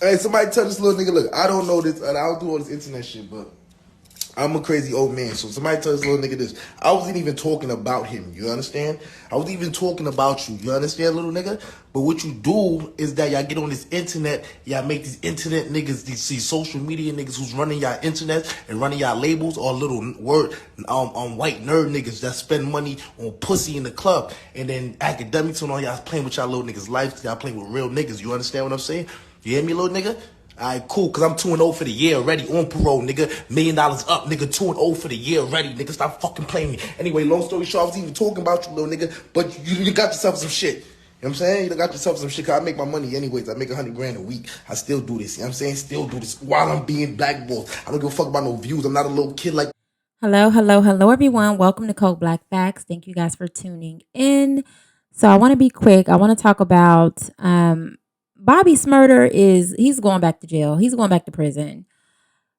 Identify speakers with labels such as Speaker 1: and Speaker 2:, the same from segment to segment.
Speaker 1: Hey, somebody tell this little nigga, look, I don't know this, I don't do all this internet shit, but I'm a crazy old man. So somebody tell this little nigga this. I wasn't even talking about him, you understand? I wasn't even talking about you, you understand, little nigga? But what you do is that y'all get on this internet, y'all make these internet niggas, these social media niggas who's running y'all internet and running y'all labels, or little white nerd niggas that spend money on pussy in the club, and then academics and all y'all playing with y'all little niggas' lives, y'all playing with real niggas, you understand what I'm saying? You hear me, little nigga? Alright, cool, cause I'm 2-0 for the year already on parole, nigga. $1 million up, nigga. 2-0 for the year already, nigga. Stop fucking playing me. Anyway, long story short, I was even talking about you, little nigga, but you got yourself some shit. You know what I'm saying? You got yourself some shit, cause I make my money anyways. I make 100 grand a week. I still do this, you know what I'm saying? Still do this while I'm being blackballed. I don't give a fuck about no views. I'm not a little kid like.
Speaker 2: Hello, everyone. Welcome to Cold Black Facts. Thank you guys for tuning in. So I want to be quick. I want to talk about Bobby Shmurder he's going back to jail. He's going back to prison.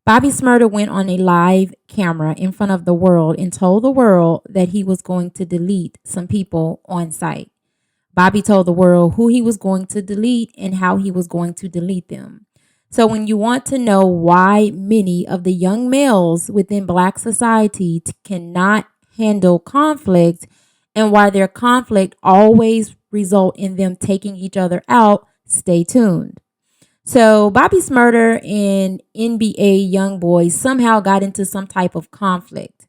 Speaker 2: Bobby Shmurder went on a live camera in front of the world and told the world that he was going to delete some people on site. Bobby told the world who he was going to delete and how he was going to delete them. So when you want to know why many of the young males within Black society cannot handle conflict and why their conflict always result in them taking each other out, stay tuned. So Bobby Shmurder and NBA YoungBoy somehow got into some type of conflict.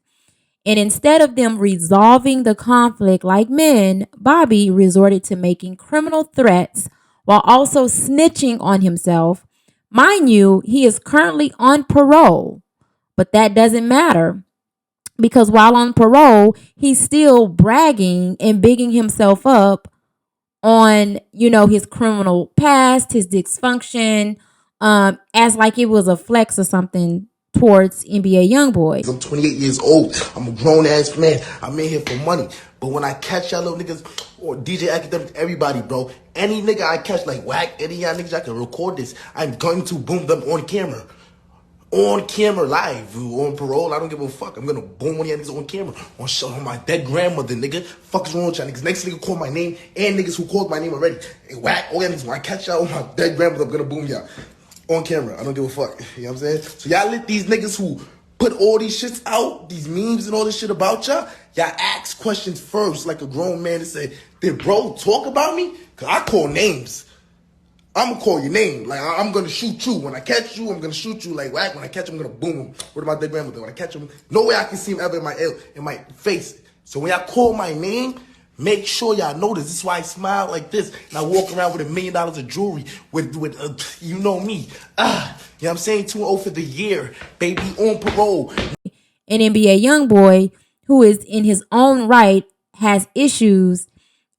Speaker 2: And instead of them resolving the conflict like men, Bobby resorted to making criminal threats while also snitching on himself. Mind you, he is currently on parole, but that doesn't matter because while on parole, he's still bragging and bigging himself up on, his criminal past, his dysfunction, as like it was a flex or something towards NBA YoungBoy.
Speaker 1: I'm 28 years old. I'm a grown ass man. I'm in here for money. But when I catch y'all little niggas, or DJ Academic, everybody, bro, any nigga I catch like whack, any y'all niggas I can record this, I'm going to boom them on camera. On camera, live, on parole, I don't give a fuck. I'm gonna boom one of y'all niggas on camera. On my dead grandmother, nigga. Fuck is wrong with y'all niggas? Next nigga call my name, and niggas who called my name already. Hey, whack, all y'all niggas, when I catch y'all on my dead grandmother, I'm gonna boom y'all. On camera, I don't give a fuck. You know what I'm saying? So y'all let these niggas who put all these shits out, these memes and all this shit about y'all ask questions first like a grown man and say, did bro talk about me? Cause I call names. I'm gonna call your name. Like, I'm gonna shoot you. When I catch you, I'm gonna shoot you like whack. When I catch him, I'm gonna boom him. What about their grandmother? When I catch him, no way I can see him ever in my face. So when y'all call my name, make sure y'all notice. This is why I smile like this. And I walk around with $1 million of jewelry with you know me. You know what I'm saying? 2-0 for the year, baby, on parole.
Speaker 2: An NBA YoungBoy who is in his own right has issues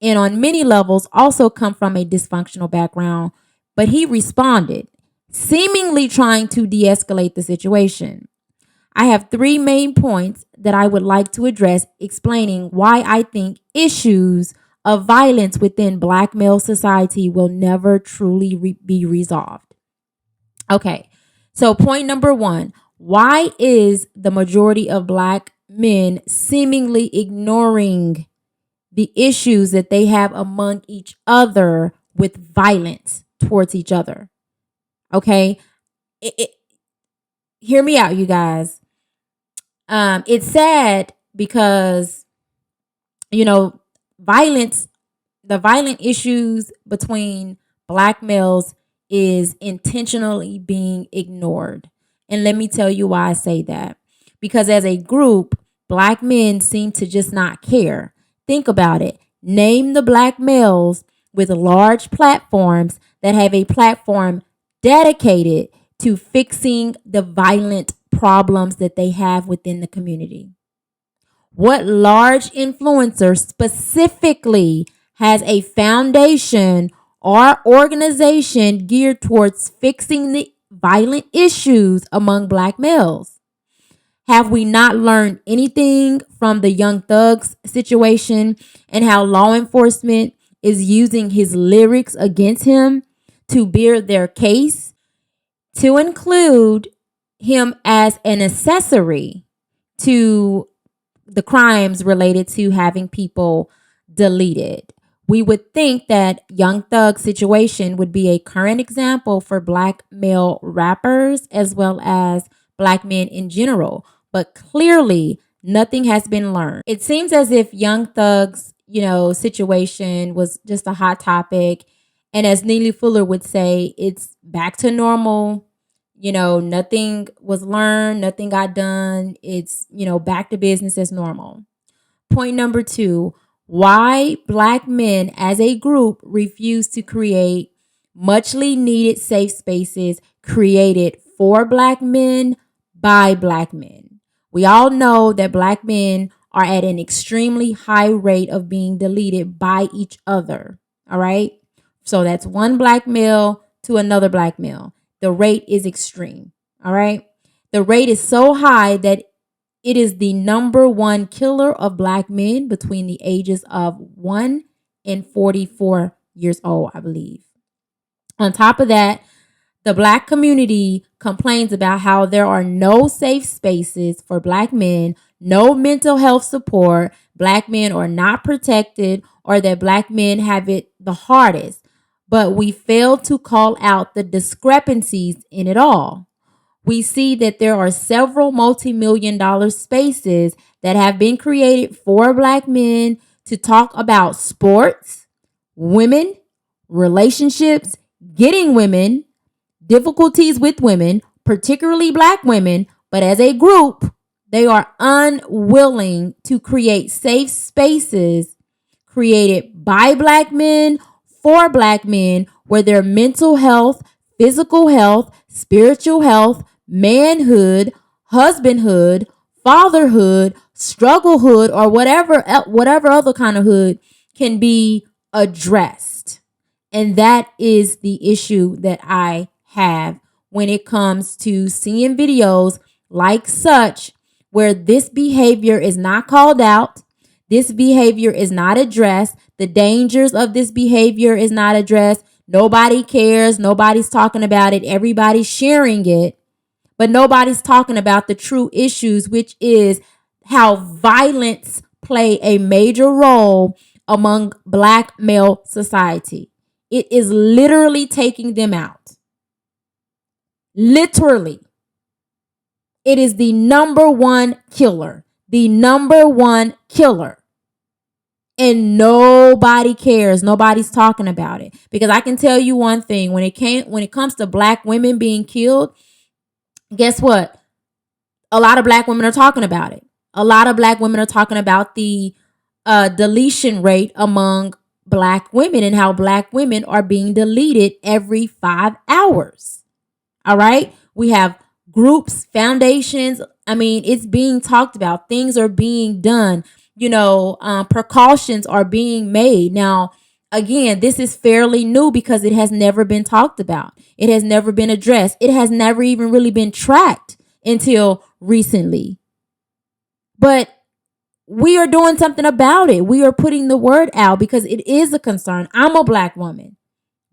Speaker 2: and on many levels also come from a dysfunctional background, but he responded, seemingly trying to de-escalate the situation. I have 3 main points that I would like to address, explaining why I think issues of violence within Black male society will never truly be resolved. Okay, so point number 1, why is the majority of Black men seemingly ignoring the issues that they have among each other with violence towards each other? Okay, hear me out, you guys. It's sad because, violence, the violent issues between Black males is intentionally being ignored. And let me tell you why I say that. Because as a group, Black men seem to just not care. Think about it. Name the Black males with large platforms that have a platform dedicated to fixing the violent problems that they have within the community. What large influencer specifically has a foundation or organization geared towards fixing the violent issues among Black males? Have we not learned anything from the Young Thug's situation and how law enforcement is using his lyrics against him to bear their case, to include him as an accessory to the crimes related to having people deleted? We would think that Young Thug's situation would be a current example for black male rappers as well as black men in general, but clearly nothing has been learned. It seems as if Young Thug's, situation was just a hot topic, and as Neely Fuller would say, it's back to normal. Nothing was learned, nothing got done. It's, back to business as normal. Point number 2, why black men as a group refuse to create muchly needed safe spaces created for black men by black men. We all know that black men are at an extremely high rate of being deleted by each other. All right. So that's one black male to another black male. The rate is extreme. All right. The rate is so high that it is the number one killer of black men between the ages of 1 and 44 years old, I believe. On top of that, the black community complains about how there are no safe spaces for black men, no mental health support, black men are not protected, or that black men have it the hardest. But we fail to call out the discrepancies in it all. We see that there are several multi-million-dollar spaces that have been created for black men to talk about sports, women, relationships, getting women, difficulties with women, particularly black women, but as a group, they are unwilling to create safe spaces created by black men for black men where their mental health, physical health, spiritual health, manhood, husbandhood, fatherhood, strugglehood, or whatever other kind of hood can be addressed. And that is the issue that I have when it comes to seeing videos like such where this behavior is not called out, this behavior is not addressed, the dangers of this behavior is not addressed. Nobody cares, nobody's talking about it, everybody's sharing it, but nobody's talking about the true issues, which is how violence play a major role among black male society. It is literally taking them out. Literally. It is the number one killer. The number one killer. And nobody cares. Nobody's talking about it. Because I can tell you one thing, when it comes to black women being killed, guess what? A lot of black women are talking about it. A lot of black women are talking about the deletion rate among black women and how black women are being deleted every 5 hours. All right. We have groups, foundations. I mean, it's being talked about. Things are being done. Precautions are being made. Now, again, this is fairly new because it has never been talked about. It has never been addressed. It has never even really been tracked until recently. But we are doing something about it. We are putting the word out because it is a concern. I'm a black woman,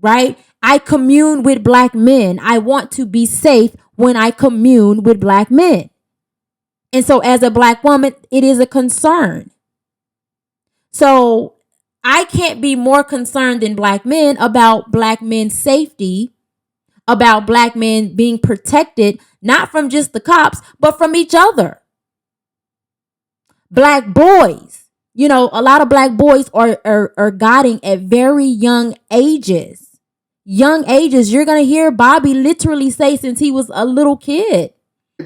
Speaker 2: right? I commune with black men. I want to be safe when I commune with black men. And so as a black woman, it is a concern. So I can't be more concerned than black men about black men's safety, about black men being protected, not from just the cops, but from each other. Black boys, a lot of black boys are guiding at very young ages. Young ages, you're going to hear Bobby literally say since he was a little kid.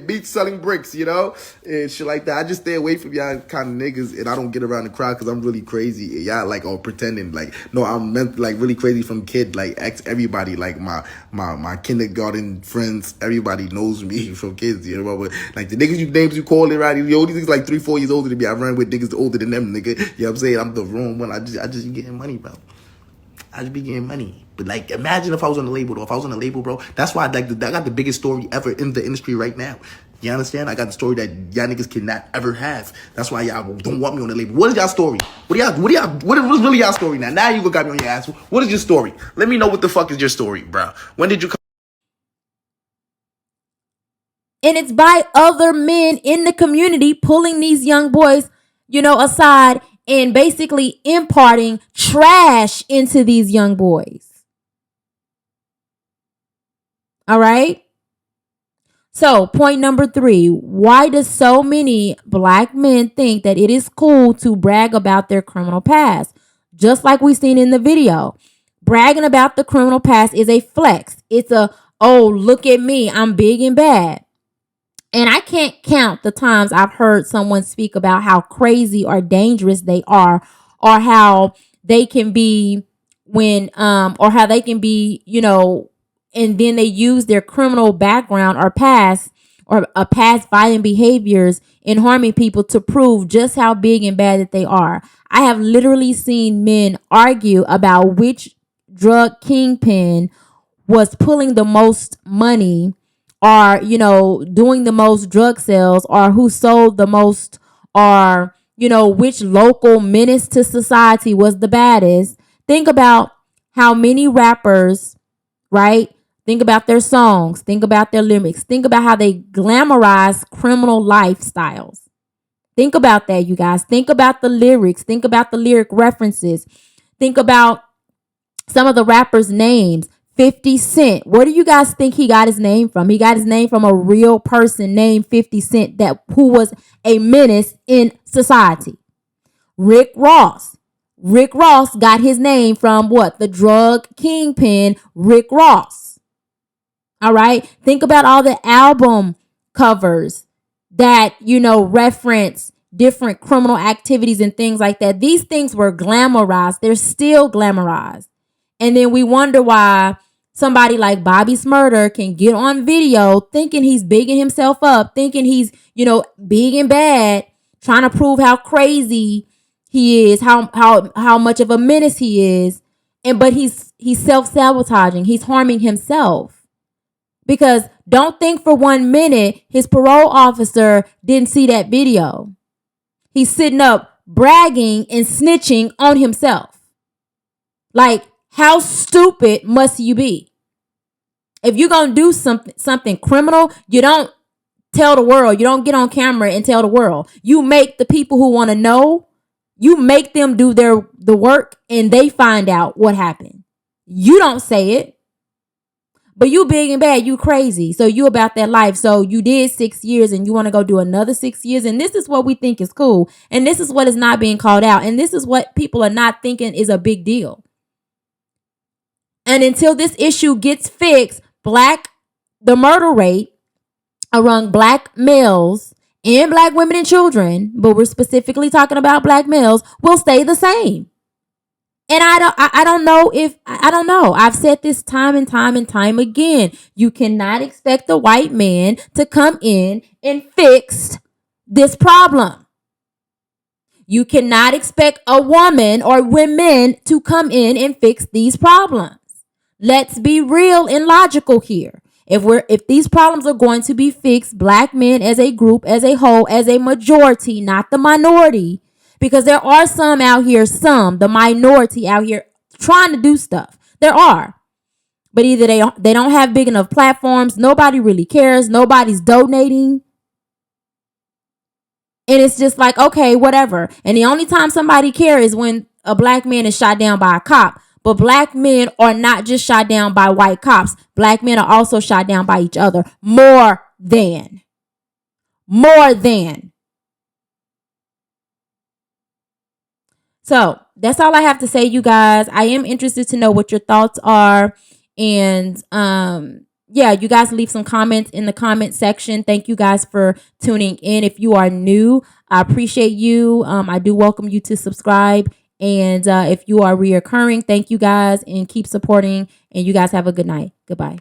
Speaker 1: Beach selling bricks, and shit like that. I just stay away from y'all kind of niggas, and I don't get around the crowd because I'm really crazy. Y'all like all pretending like no, I'm meant like really crazy from kid. Like everybody, like my kindergarten friends, everybody knows me from kids. But like the niggas names you call it right, these niggas like 3-4 years older than me. I run with niggas older than them, nigga. You know what I'm saying? I'm the wrong one. I just getting money, bro. I just be getting money. But like, imagine if I was on the label, though. If I was on the label, bro, that's why I got the biggest story ever in the industry right now. You understand? I got the story that y'all niggas cannot ever have. That's why y'all don't want me on the label. What is y'all story? What is really y'all story now? Now you got me on your ass. What is your story? Let me know what the fuck is your story, bro. When did you come?
Speaker 2: And it's by other men in the community pulling these young boys, aside and basically imparting trash into these young boys. All right. So, point number 3, why does so many black men think that it is cool to brag about their criminal past? Just like we seen in the video, bragging about the criminal past is a flex. It's a, oh, look at me, I'm big and bad. And I can't count the times I've heard someone speak about how crazy or dangerous they are, or how they can be or how they can be, and then they use their criminal background or past violent behaviors in harming people to prove just how big and bad that they are. I have literally seen men argue about which drug kingpin was pulling the most money, or doing the most drug sales, or who sold the most, or which local menace to society was the baddest. Think about how many rappers, right? Think about their songs. Think about their lyrics. Think about how they glamorize criminal lifestyles. Think about that, you guys. Think about the lyrics. Think about the lyric references. Think about some of the rappers' names. 50 Cent. Where do you guys think he got his name from? He got his name from a real person named 50 Cent who was a menace in society. Rick Ross. Rick Ross got his name from what? The drug kingpin Rick Ross. All right. Think about all the album covers that, reference different criminal activities and things like that. These things were glamorized. They're still glamorized. And then we wonder why somebody like Bobby Shmurder can get on video thinking he's bigging himself up, thinking he's, big and bad, trying to prove how crazy he is, how much of a menace he is. But he's self-sabotaging. He's harming himself. Because don't think for 1 minute his parole officer didn't see that video. He's sitting up bragging and snitching on himself. Like, how stupid must you be? If you're going to do something criminal, you don't tell the world. You don't get on camera and tell the world. You make the people who want to know, you make them do the work, and they find out what happened. You don't say it. But you big and bad, you crazy. So you about that life. So you did 6 years and you want to go do another 6 years. And this is what we think is cool. And this is what is not being called out. And this is what people are not thinking is a big deal. And until this issue gets fixed, the murder rate among black males and black women and children, but we're specifically talking about black males, will stay the same. And I don't know. I've said this time and time again. You cannot expect the white man to come in and fix this problem. You cannot expect a woman or women to come in and fix these problems. Let's be real and logical here. If these problems are going to be fixed, black men as a group, as a whole, as a majority, not the minority, because there are some out here, the minority out here trying to do stuff. There are. But either they don't have big enough platforms, nobody really cares, nobody's donating. And it's just like, okay, whatever. And the only time somebody cares is when a black man is shot down by a cop. But black men are not just shot down by white cops. Black men are also shot down by each other. More than. So that's all I have to say, you guys. I am interested to know what your thoughts are. And yeah, you guys leave some comments in the comment section. Thank you guys for tuning in. If you are new, I appreciate you. I do welcome you to subscribe. And if you are reoccurring, thank you guys and keep supporting. And you guys have a good night. Goodbye.